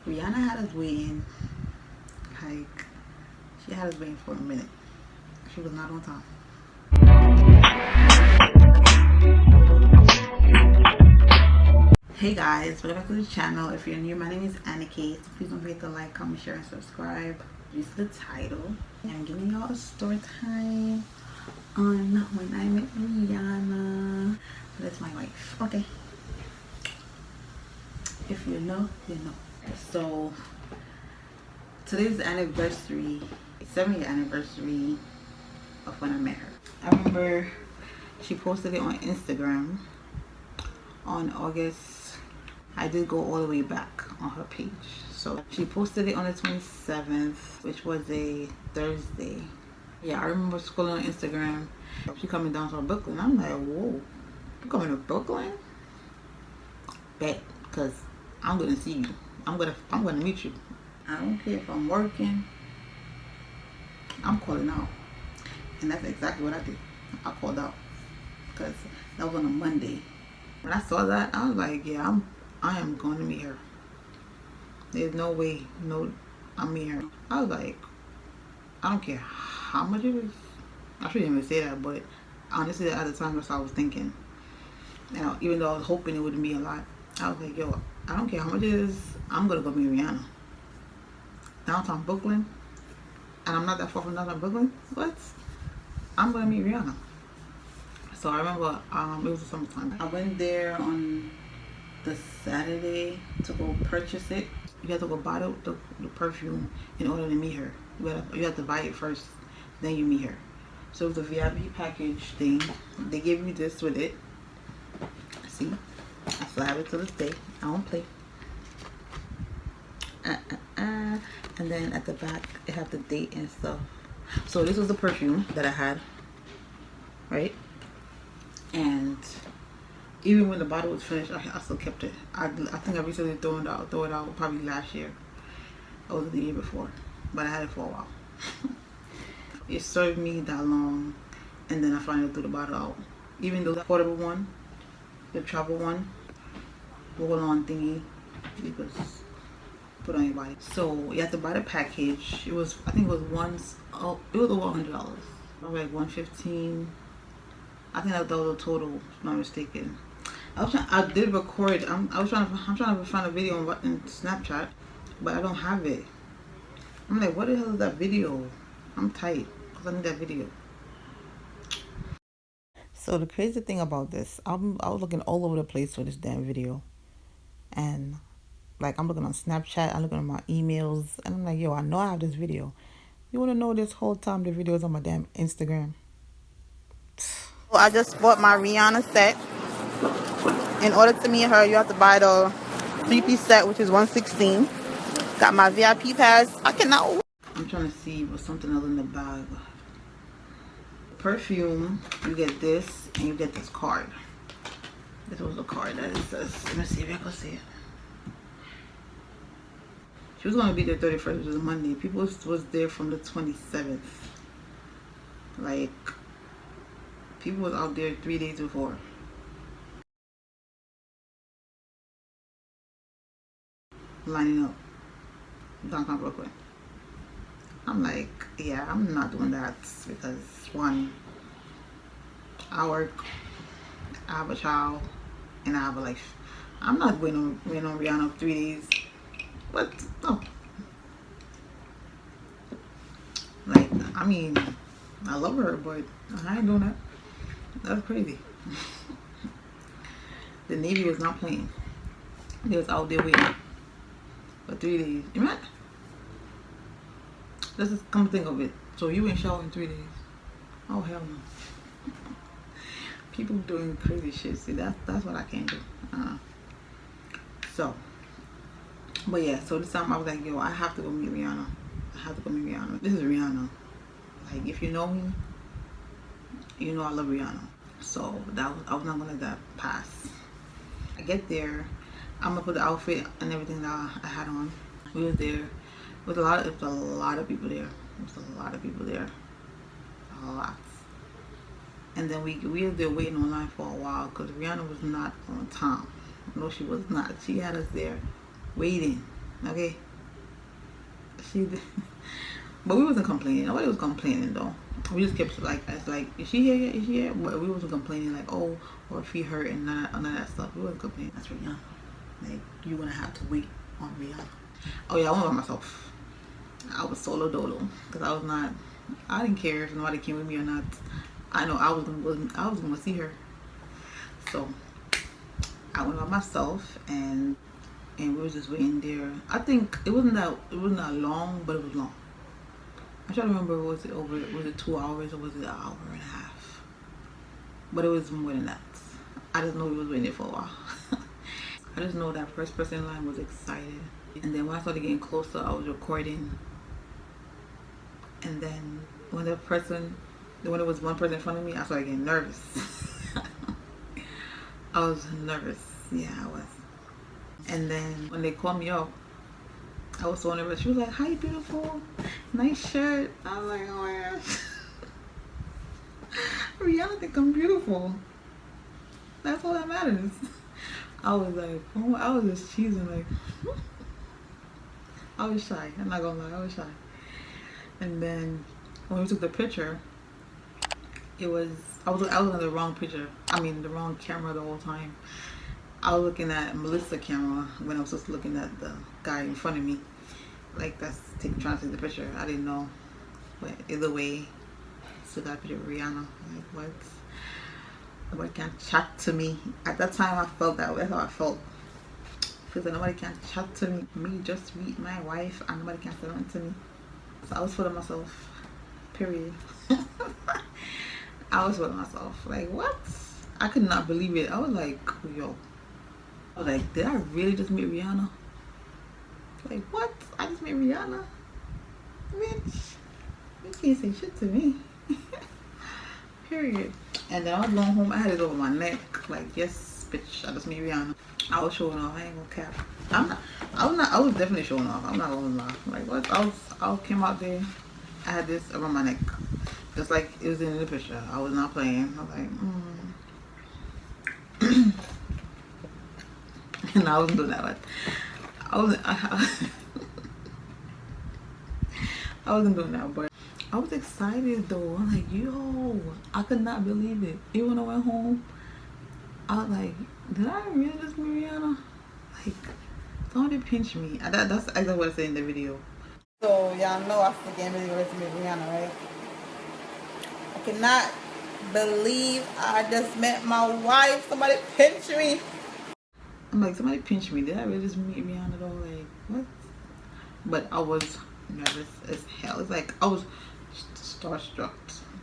Rihanna had us waiting. Like, she had us waiting for a minute. She was not on time. Hey guys, welcome back to the channel. If you're new, my name is Annika. So please don't forget to like, comment, share, and subscribe. Use the title. I'm giving y'all a story time on when I met Rihanna. So that's my wife. Okay. If you know, you know. So today's the anniversary, 7-year anniversary of when I met her. I remember she posted it on Instagram on August. I did go all the way back on her page. So she posted it on the 27th, which was a Thursday. Yeah, I remember scrolling on Instagram. She coming down from Brooklyn. I'm like, whoa, you coming to Brooklyn? Bet, cause I'm gonna see you. I'm gonna meet you. I don't care if I'm working. I'm calling out, and that's exactly what I did. I called out because that was on a Monday. When I saw that, I was like, yeah, I am going to meet her. There's no way, no, I'm meeting her. I was like, I don't care how much it is. I shouldn't even say that, but honestly, at the time, that's what I was thinking. Now, even though I was hoping it wouldn't be a lot, I was like, yo, I don't care how much it is. I'm gonna go meet Rihanna. Downtown Brooklyn, and I'm not that far from downtown Brooklyn. What? I'm gonna meet Rihanna. So I remember it was the summertime. I went there on the Saturday to go purchase it. You have to go buy the perfume in order to meet her. You have to buy it first, then you meet her. So it was a VIP package thing. They gave me this with it. See, I still have it to this day. I don't play. And then at the back, it had the date and stuff. So this was the perfume that I had, right? And even when the bottle was finished, I still kept it. I think I recently threw it out probably last year. Or the year before. But I had it for a while. It served me that long, and then I finally threw the bottle out. Even though the portable one, the travel one, roll on thingy, you could put on your body. So you have to buy the package. It was, I think it was it was over $100. Probably like $115. I think that was a total, if I'm not mistaken. I did record. I'm trying to find a video on Snapchat, but I don't have it. I'm like, what the hell is that video? I'm tight because I need that video. So the crazy thing about this, I was looking all over the place for this damn video, and like I'm looking on Snapchat, I'm looking at my emails, and I'm like, yo, I know I have this video. You want to know this whole time the video is on my damn Instagram? So I just bought my Rihanna set. In order to meet her, you have to buy the 3-piece set, which is $116. Got my VIP pass. I cannot. I'm trying to see what's something else in the bag. Perfume, you get this, and you get this card. This was the card that it says. Let me see if I can see it. She was going to be there 31st, which is a Monday. People was there from the 27th. Like, people was out there 3 days before. Lining up downtown Brooklyn. I'm like, yeah, I'm not doing that because one, I work, I have a child, and I have a life. I'm not waiting on Rihanna 3 days. But no. Like, I mean, I love her, but I ain't doing that. That's crazy. The Navy was not playing. They was out there waiting for 3 days. You know? Let's just come think of it. So you ain't shower in 3 days. Oh hell no. People doing crazy shit. See, that's what I can't do. So, but yeah, so this time I was like, yo, I have to go meet Rihanna. I have to go meet Rihanna. This is Rihanna. Like, if you know me, you know I love Rihanna. So I was not gonna let that pass. I get there, I'm gonna put the outfit and everything that I had on. We was there. It was a lot of people there. It was a lot of people there. A lot. And then we were there waiting online for a while because Rihanna was not on time. No, she was not. She had us there waiting. Okay, she did. But we wasn't complaining. Nobody was complaining though. We just kept like, it's like, is she here yet? Is she here? But we wasn't complaining like, oh, or if he hurt and none of that stuff. We wasn't complaining. That's Rihanna. Like, you're gonna have to wait on Rihanna. Oh yeah, I went by myself. I was solo dolo because I was not. I didn't care if nobody came with me or not. I know I was gonna see her. So I went by myself, and we were just waiting there. I think it wasn't that long, but it was long. I try to remember, was it 2 hours or was it an hour and a half? But it was more than that. I just know we was waiting there for a while. I just know that first person in line was excited. And then when I started getting closer, I was recording. And then when it was one person in front of me, I started getting nervous. I was nervous. Yeah, I was. And then when they called me up, I was so nervous. She was like, "Hi, beautiful. Nice shirt." I was like, "Oh my gosh." Rihanna think I'm beautiful. That's all that matters. I was like, oh, I was just cheesing like. I was shy. I'm not gonna lie, I was shy. And then when we took the picture, I was in the wrong picture. I mean, the wrong camera the whole time. I was looking at Melissa's camera when I was just looking at the guy in front of me. Like, trying to take the picture. I didn't know. But either way, still got a picture of Rihanna. Like, what? Nobody can chat to me. At that time, I felt that way. That's how I felt. Because nobody can chat to me. Me just meet my wife and nobody can say nothing to me. So I was feeling myself. Period. I was feeling myself. Like, what? I could not believe it. I was like, yo. I was like, did I really just meet Rihanna? Like, what? I just met Rihanna? Bitch, you can't say shit to me. Period. And then I was going home, I had it over my neck. Like, yes, bitch, I just met Rihanna. I was showing off, I ain't gonna cap. I was definitely showing off. I'm not gonna lie. Like, what? I came out there, I had this around my neck. Just like it was in the picture. I was not playing. I was like, And I wasn't doing that. Like, I wasn't doing that, but I was excited though. I'm like, yo, I could not believe it. Even when I went home, I was like, did I really just meet Rihanna? Like, somebody pinch me. That's exactly what I said in the video. So y'all know I still getting really ready to meet Rihanna, right? I cannot believe I just met my wife. Somebody pinch me. I'm like, somebody pinch me. Did I really just meet Rihanna though? Like, what? But I was nervous as hell. It's like I was starstruck.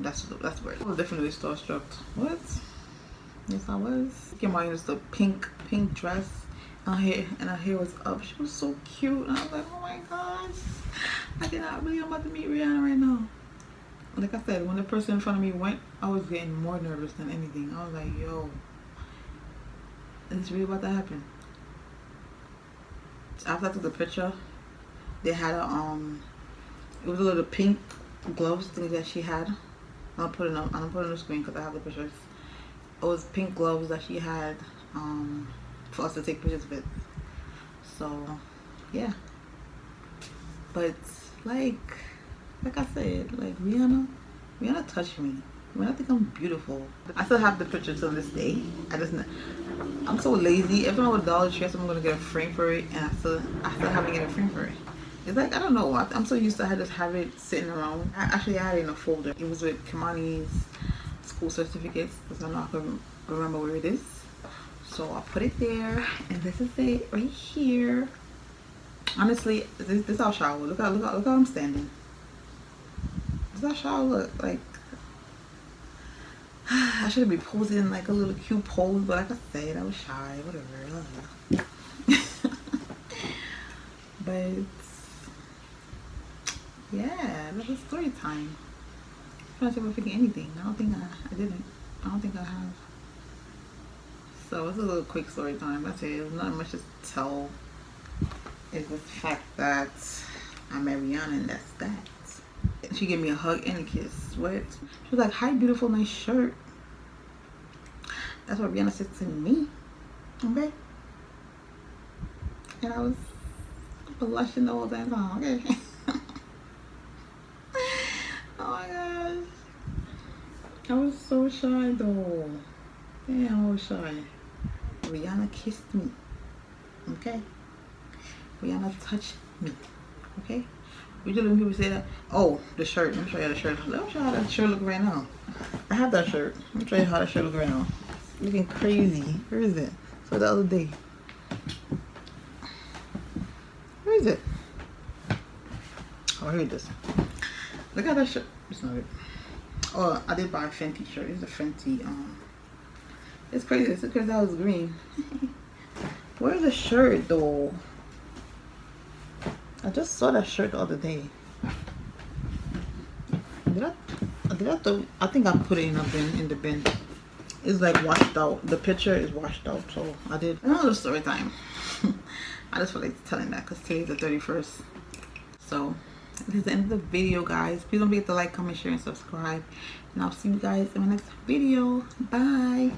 That's weird. I was definitely starstruck. What? Yes, I was. Came out in just a pink dress. And her hair was up. She was so cute. And I was like, oh my gosh. I cannot believe I'm about to meet Rihanna right now. Like I said, when the person in front of me went, I was getting more nervous than anything. I was like, yo, is this really about to happen? After I took the picture, they had it was a little pink gloves thing that she had. I'll put it on the screen because I have the pictures. It was pink gloves that she had for us to take pictures with. So yeah, but like I said, like Rihanna touched me. I think I'm beautiful. I still have the picture to this day. I'm so lazy. Every time I go to Dollar Tree, I'm gonna get a frame for it, and I still haven't get a frame for it. It's like, I don't know. I'm so used to just have it sitting around. I had it in a folder. It was with Kimani's school certificates, because I know I can remember where it is. So I put it there, and this is it right here. Honestly, this is how I look. Look how I'm standing. This is how I look. Like, I should be posing like a little cute pose, but like I said, I was shy. Whatever. But yeah, that was story time. I'm trying to see if I forget anything. I don't think I didn't. I don't think I have. So it's a little quick story time. That's it. There's not much to tell. It's the fact that I met Rihanna, and that's that. She gave me a hug and a kiss. What? She was like, "Hi, beautiful, nice shirt." That's what Rihanna said to me. Okay. And I was blushing the whole damn time, okay? Oh my gosh. I was so shy though. Damn, I was shy. Rihanna kissed me. Okay? Rihanna touched me. Okay? Usually when people say that, oh, the shirt. Let me show you the shirt. Let me show you how that shirt look right now. I have that shirt. Let me show you how that shirt look right now. Looking crazy. Where is it? So the other day. Where is it? Oh, here it is. Look at that shirt. It's not it. Oh, I did buy a Fenty shirt. It's a Fenty. It's crazy. It's because that was green. Where's the shirt though? I just saw that shirt the other day. I think I put it in a bin, in the bin. It's like washed out. The picture is washed out, so I did another story time. I just feel like telling that because today's the 31st. So this is the end of the video, guys. Please don't forget to like, comment, share, and subscribe. And I'll see you guys in my next video. Bye.